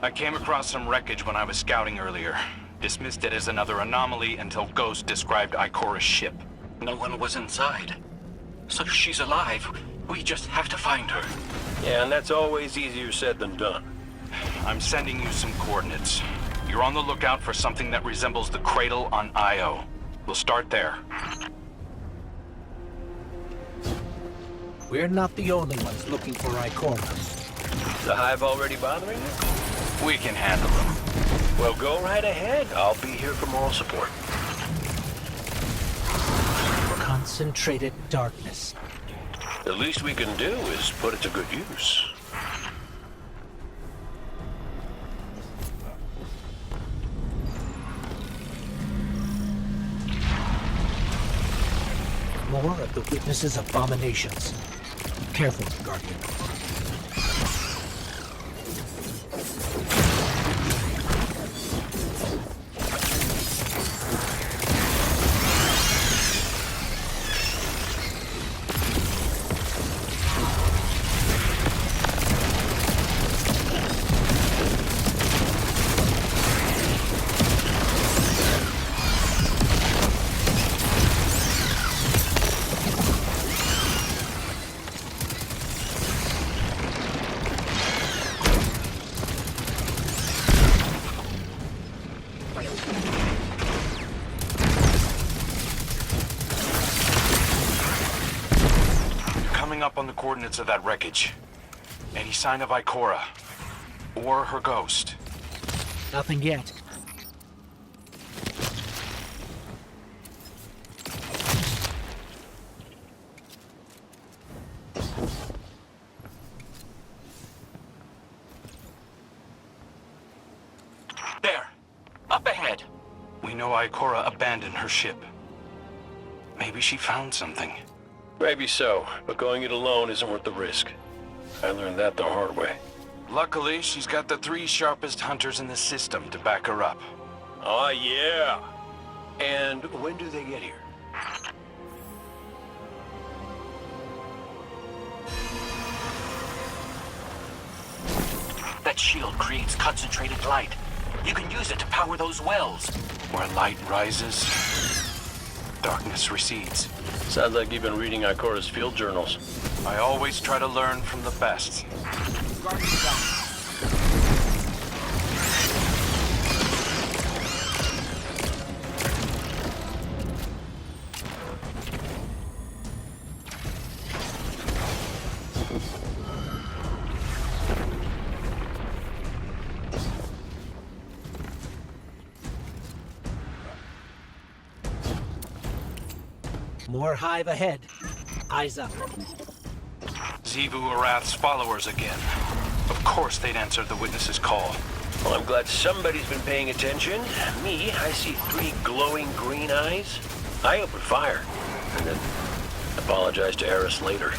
I came across some wreckage when I was scouting earlier. Dismissed it as another anomaly until Ghost described Ikora's ship. No one was inside. So she's alive. We just have to find her. Yeah, and that's always easier said than done. I'm sending you some coordinates. You're on the lookout for something that resembles the cradle on Io. We'll start there. We're not the only ones looking for Ikora. The hive already bothering you? We can handle them. Well, go right ahead. I'll be here for moral support. Concentrated darkness. The least we can do is put it to good use. More of the witness's abominations. Careful, Guardian. Up on the coordinates of that wreckage. Any sign of Ikora? Or her ghost? Nothing yet. There. Up ahead. We know Ikora abandoned her ship. Maybe she found something. Maybe so, but going it alone isn't worth the risk. I learned that the hard way. Luckily, she's got the 3 sharpest hunters in the system to back her up. Oh, yeah. And when do they get here? That shield creates concentrated light. You can use it to power those wells. Where light rises, darkness recedes. Sounds like you've been reading Ikora's field journals. I always try to learn from the best. More hive ahead. Eyes up. Xivu Arath's followers again. Of course they'd answer the witness's call. Well, I'm glad somebody's been paying attention. Me, I see 3 glowing green eyes. I open fire, and then apologize to Eris later.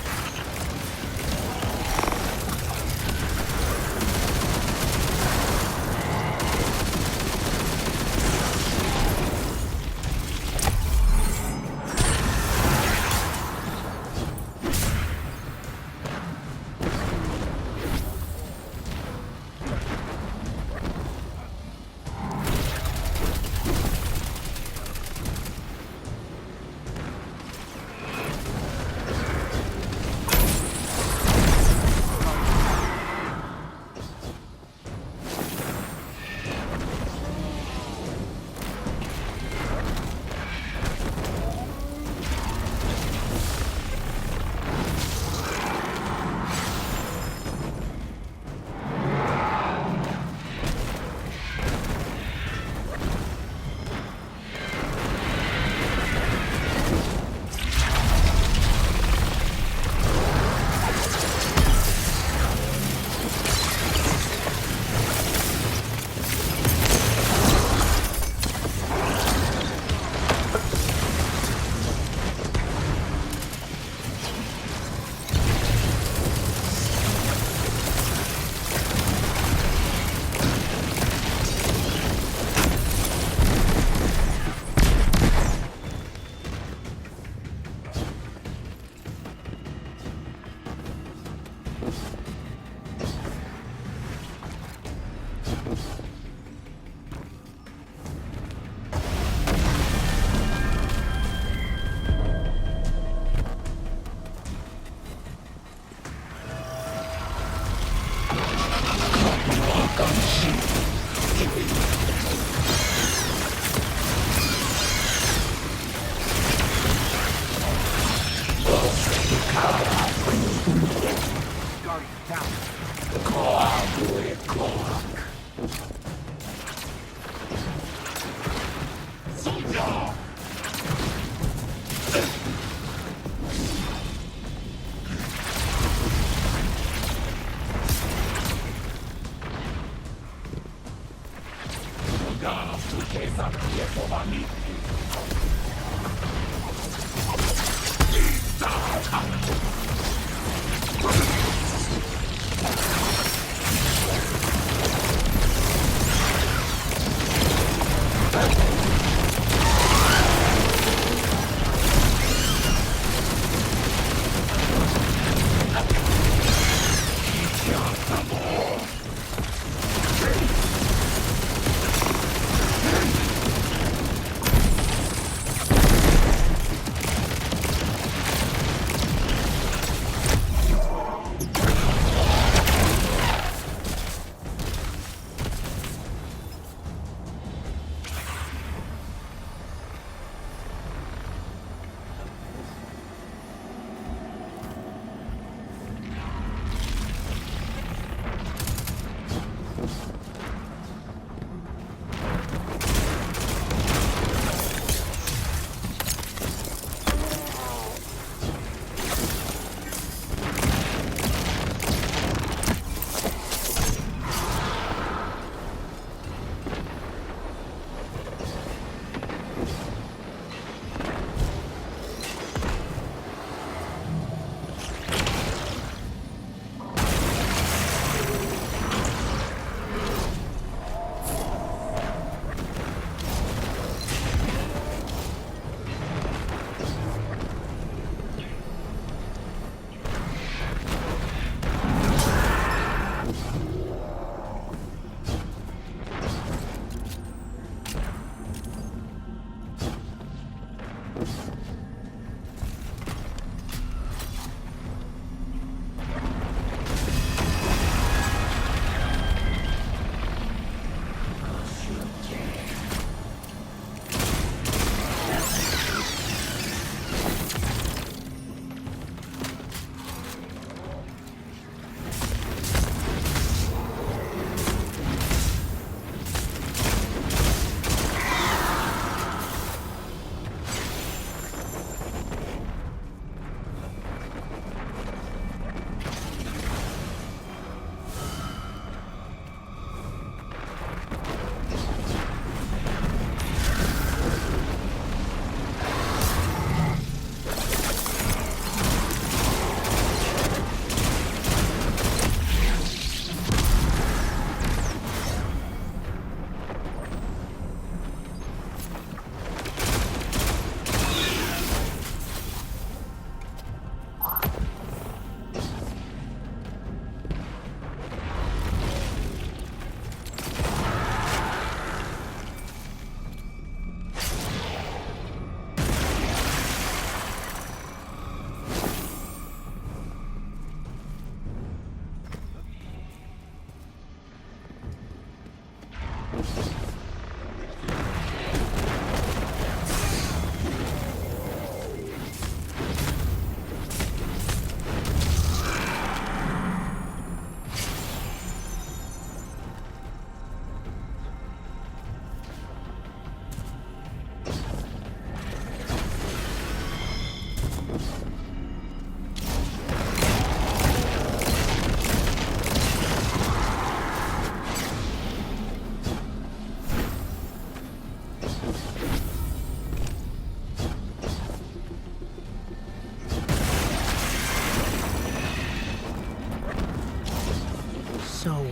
So,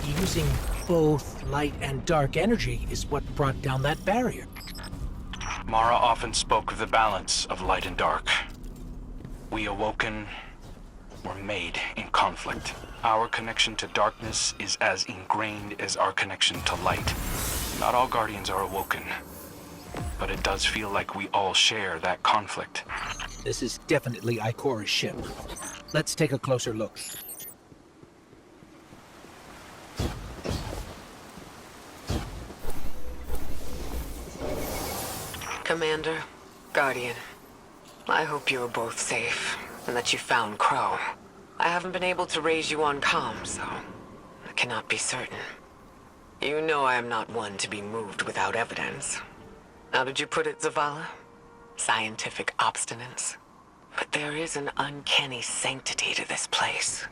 using both light and dark energy is what brought down that barrier. Mara often spoke of the balance of light and dark. We awoken were made in conflict. Our connection to darkness is as ingrained as our connection to light. Not all Guardians are awoken, but it does feel like we all share that conflict. This is definitely Ikora's ship. Let's take a closer look. Commander, Guardian, I hope you are both safe, and that you found Crow. I haven't been able to raise you on comm, so I cannot be certain. You know I am not one to be moved without evidence. How did you put it, Zavala? Scientific obstinance. But there is an uncanny sanctity to this place.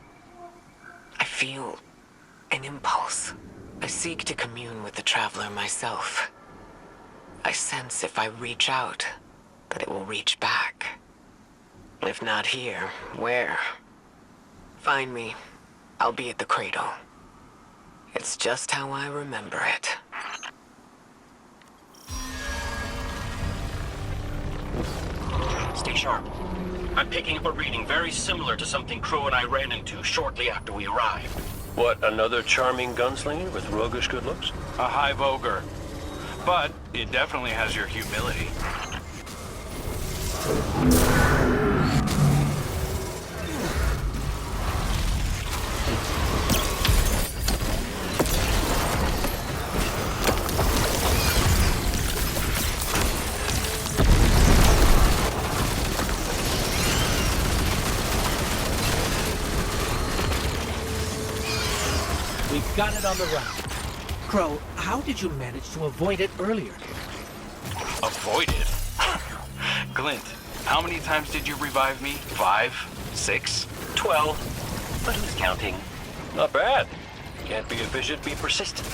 I feel an impulse. I seek to commune with the Traveler myself. I sense if I reach out, that it will reach back. If not here, where? Find me. I'll be at the cradle. It's just how I remember it. Stay sharp. I'm picking up a reading very similar to something Crow and I ran into shortly after we arrived. What, another charming gunslinger with roguish good looks? A hive ogre. But it definitely has your humility. We've got it on the run. Crow, how did you manage to avoid it earlier? Avoid it? Glint, how many times did you revive me? 5? 6? 12. But who's counting? Not bad. Can't be efficient, be persistent.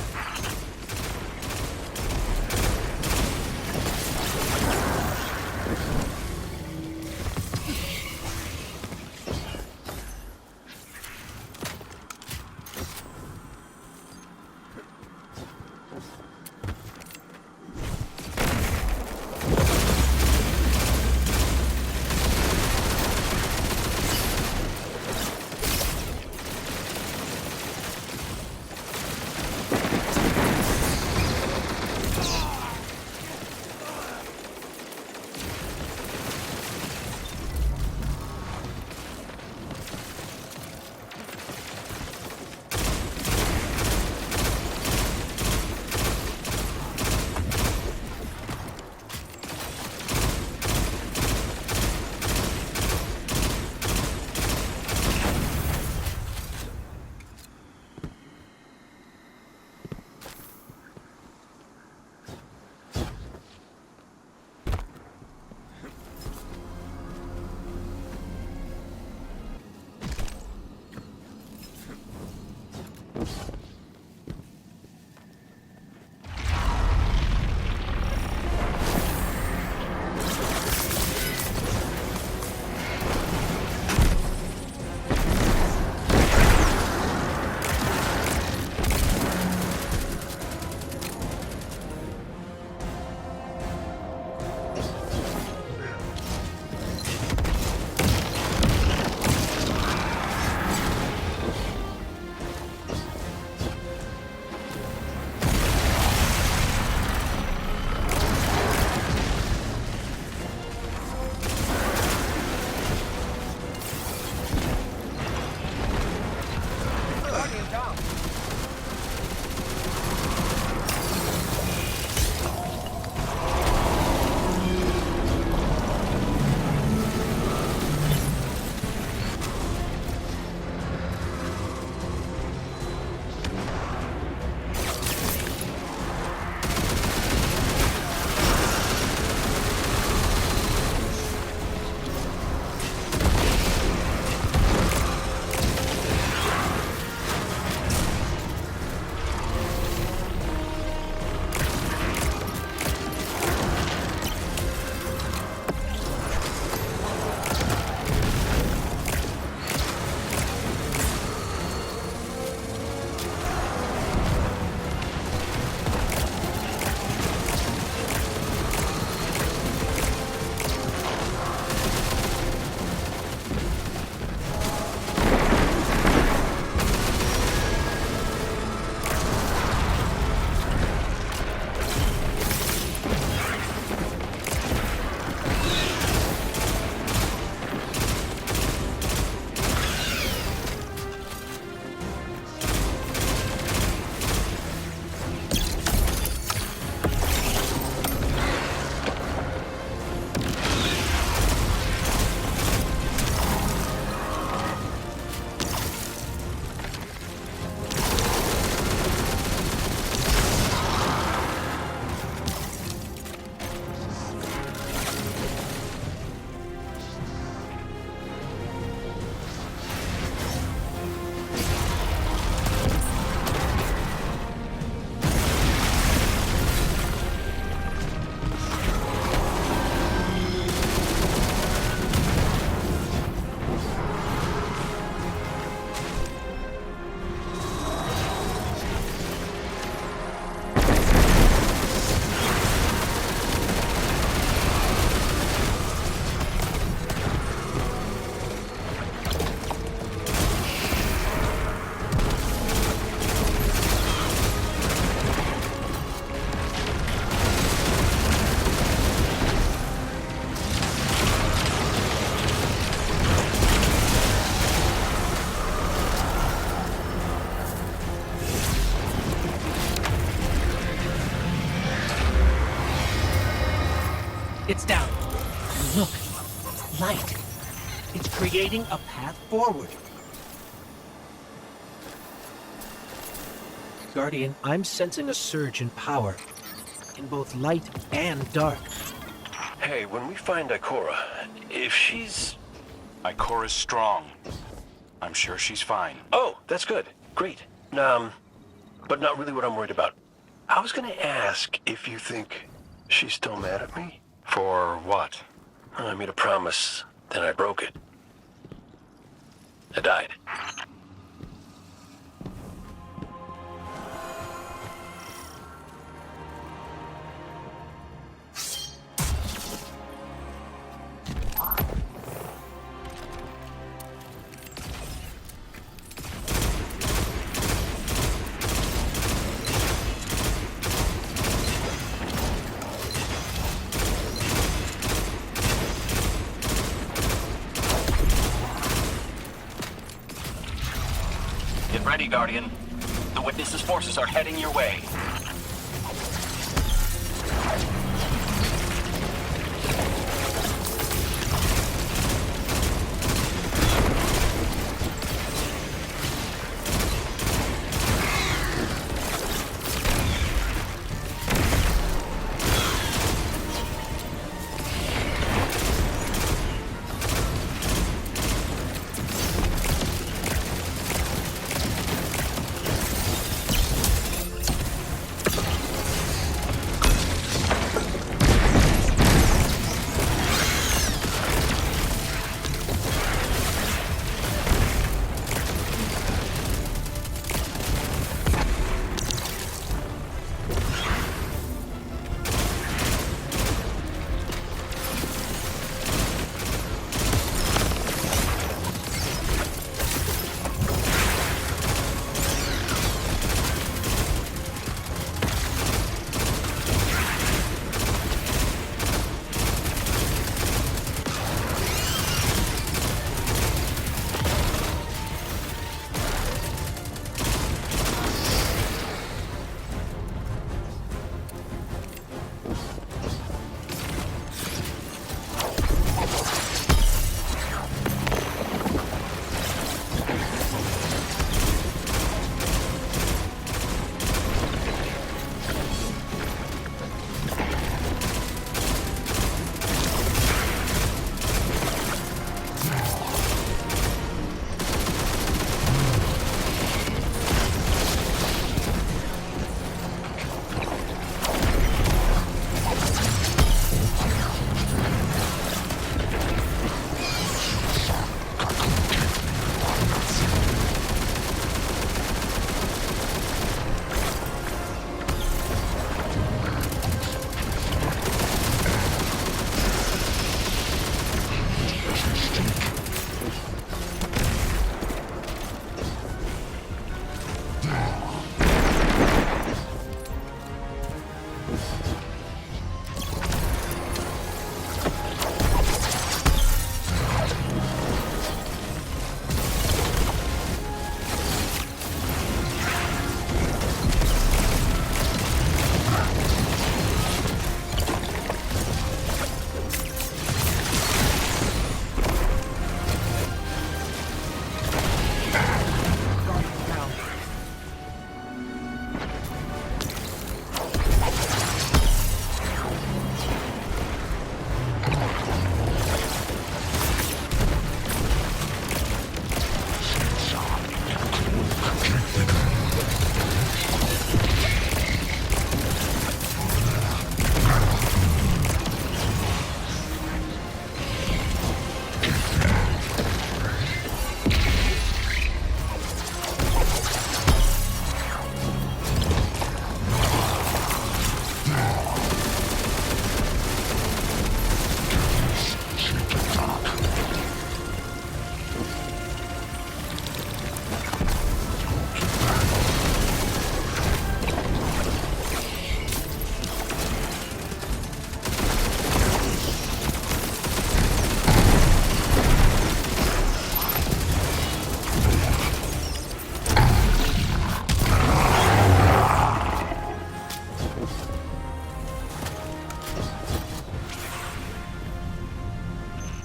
It's down. Look, light. It's creating a path forward. Guardian, I'm sensing a surge in power. In both light and dark. Hey, when we find Ikora, if she's... Ikora's strong. I'm sure she's fine. Oh, that's good. Great. But not really what I'm worried about. I was gonna ask if you think she's still mad at me? For what? I made a promise, then I broke it. I died. Get ready, Guardian. The Witness's forces are heading your way.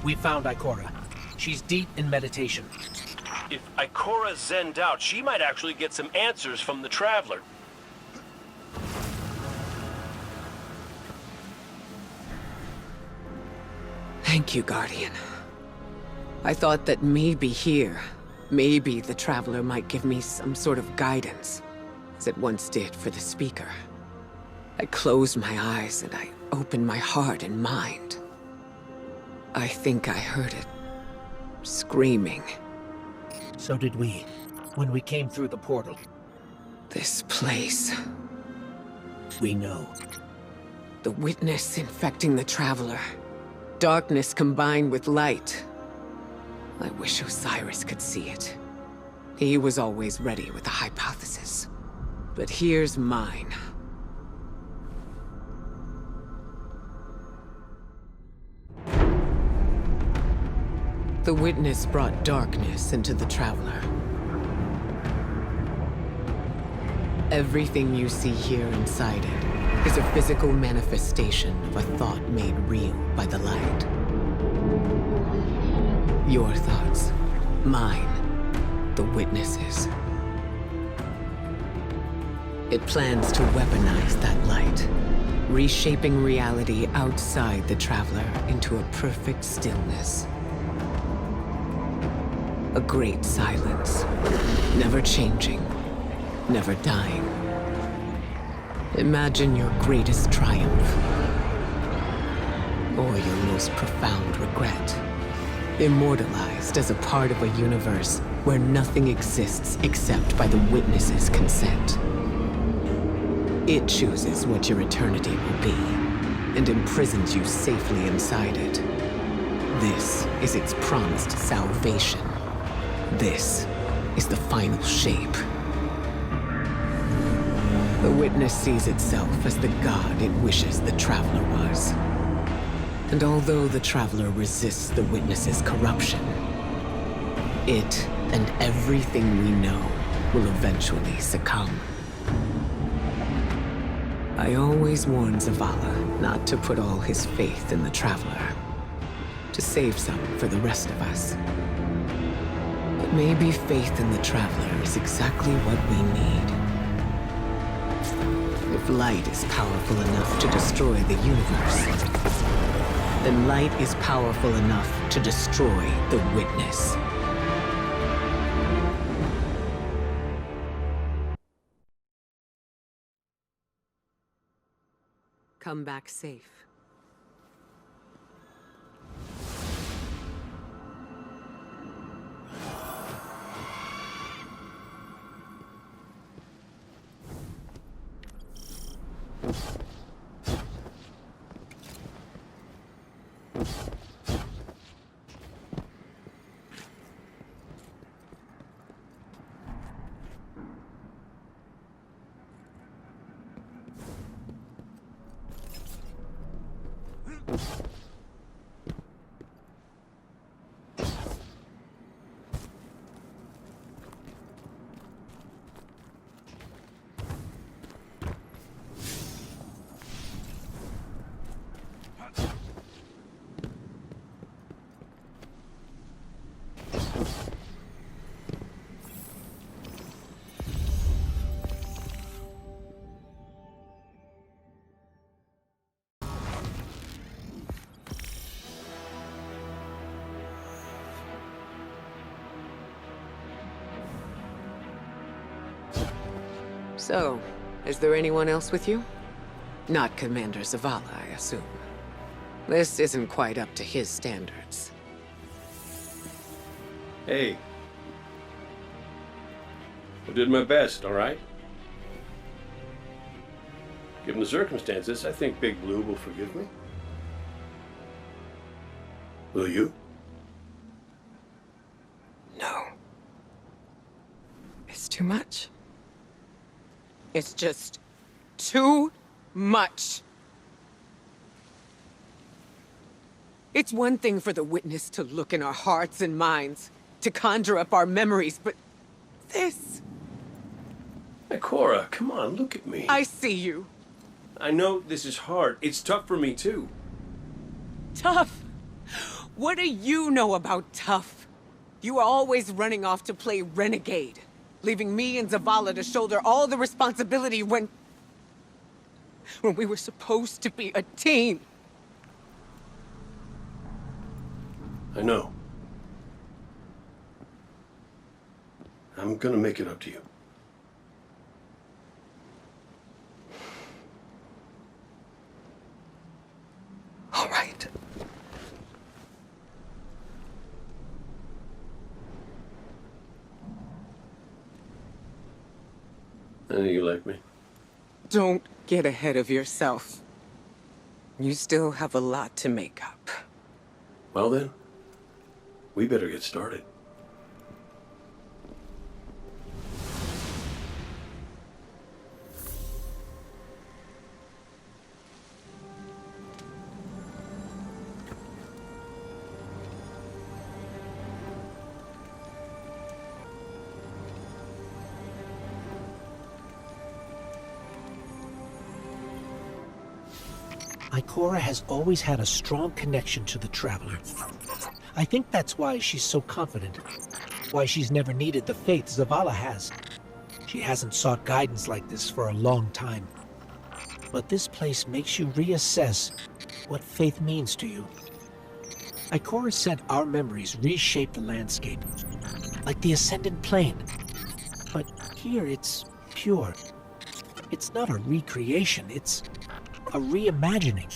We found Ikora. She's deep in meditation. If Ikora zenned out, she might actually get some answers from the Traveler. Thank you, Guardian. I thought that maybe here, maybe the Traveler might give me some sort of guidance, as it once did for the Speaker. I closed my eyes and I opened my heart and mind. I think I heard it screaming. So did we, when we came through the portal. This place. We know. The witness infecting the Traveler. Darkness combined with light. I wish Osiris could see it. He was always ready with a hypothesis. But here's mine. The witness brought darkness into the Traveler. Everything you see here inside it is a physical manifestation of a thought made real by the light. Your thoughts, mine, the witness's. It plans to weaponize that light, reshaping reality outside the Traveler into a perfect stillness. A great silence, never changing, never dying. Imagine your greatest triumph, or your most profound regret, immortalized as a part of a universe where nothing exists except by the witness's consent. It chooses what your eternity will be, and imprisons you safely inside it. This is its promised salvation. This is the final shape. The witness sees itself as the god it wishes the Traveler was. And although the Traveler resists the witness's corruption, it and everything we know will eventually succumb. I always warn Zavala not to put all his faith in the Traveler, to save some for the rest of us. But maybe faith in the Traveler is exactly what we need. If light is powerful enough to destroy the universe, then light is powerful enough to destroy the witness. Come back safe. So, is there anyone else with you? Not Commander Zavala, I assume. This isn't quite up to his standards. Hey. I did my best, all right? Given the circumstances, I think Big Blue will forgive me. Will you? No. It's too much. It's just too much. It's one thing for the witness to look in our hearts and minds, to conjure up our memories, but this... Ikora, come on, look at me. I see you. I know this is hard. It's tough for me, too. Tough. What do you know about tough? You are always running off to play renegade, leaving me and Zavala to shoulder all the responsibility when we were supposed to be a team. I know. I'm gonna make it up to you. All right. I know you like me. Don't get ahead of yourself. You still have a lot to make up. Well then, we better get started. Ikora has always had a strong connection to the Traveler. I think that's why she's so confident. Why she's never needed the faith Zavala has. She hasn't sought guidance like this for a long time. But this place makes you reassess what faith means to you. Ikora said our memories reshape the landscape, like the Ascendant Plane. But here it's pure. It's not a recreation, it's a reimagining.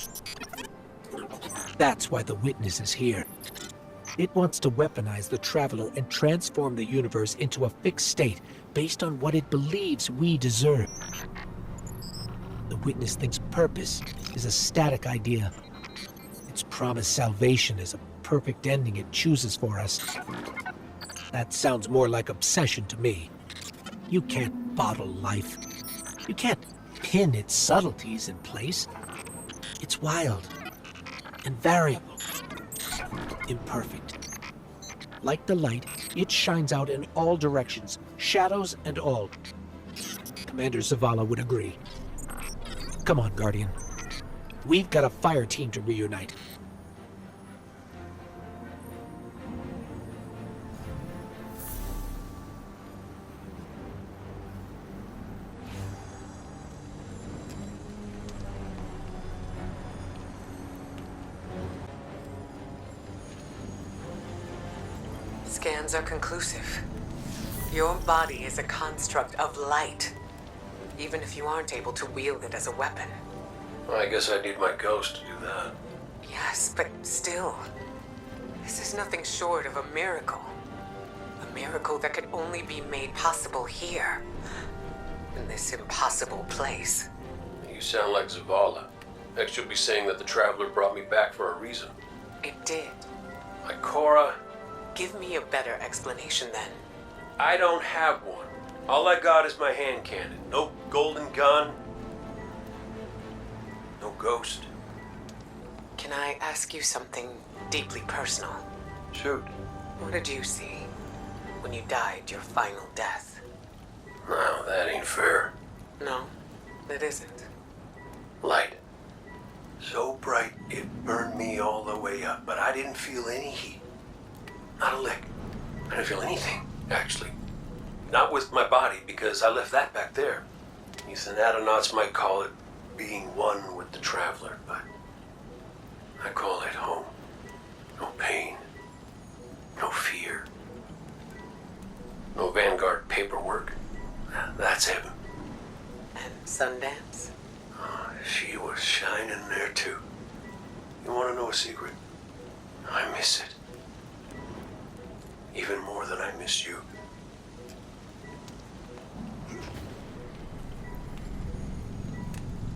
That's why the Witness is here. It wants to weaponize the Traveler and transform the universe into a fixed state based on what it believes we deserve. The Witness thinks purpose is a static idea. Its promised salvation is a perfect ending it chooses for us. That sounds more like obsession to me. You can't bottle life. You can't pin its subtleties in place. It's wild and variable, imperfect. Like the light, it shines out in all directions, shadows and all. Commander Zavala would agree. Come on, Guardian. We've got a fire team to reunite. Scans are conclusive. Your body is a construct of light, even if you aren't able to wield it as a weapon. Well, I guess I need my ghost to do that. Yes, but still, this is nothing short of a miracle. A miracle that could only be made possible here, in this impossible place. You sound like Zavala. Next you'll be saying that the Traveler brought me back for a reason. It did. Ikora, Give me a better explanation then. I don't have one. All I got is my hand cannon. No golden gun. No ghost. Can I ask you something deeply personal? Shoot. What did you see when you died your final death? No, that ain't fair. No, it isn't. Light. So bright it burned me all the way up, but I didn't feel any heat. Not a lick. I didn't feel anything, actually. Not with my body, because I left that back there. You Thanatonauts might call it being one with the Traveler, but I call it home. No pain. No fear. No Vanguard paperwork. That's heaven. And Sundance? Oh, she was shining there too. You want to know a secret? I miss it. Even more than I miss you.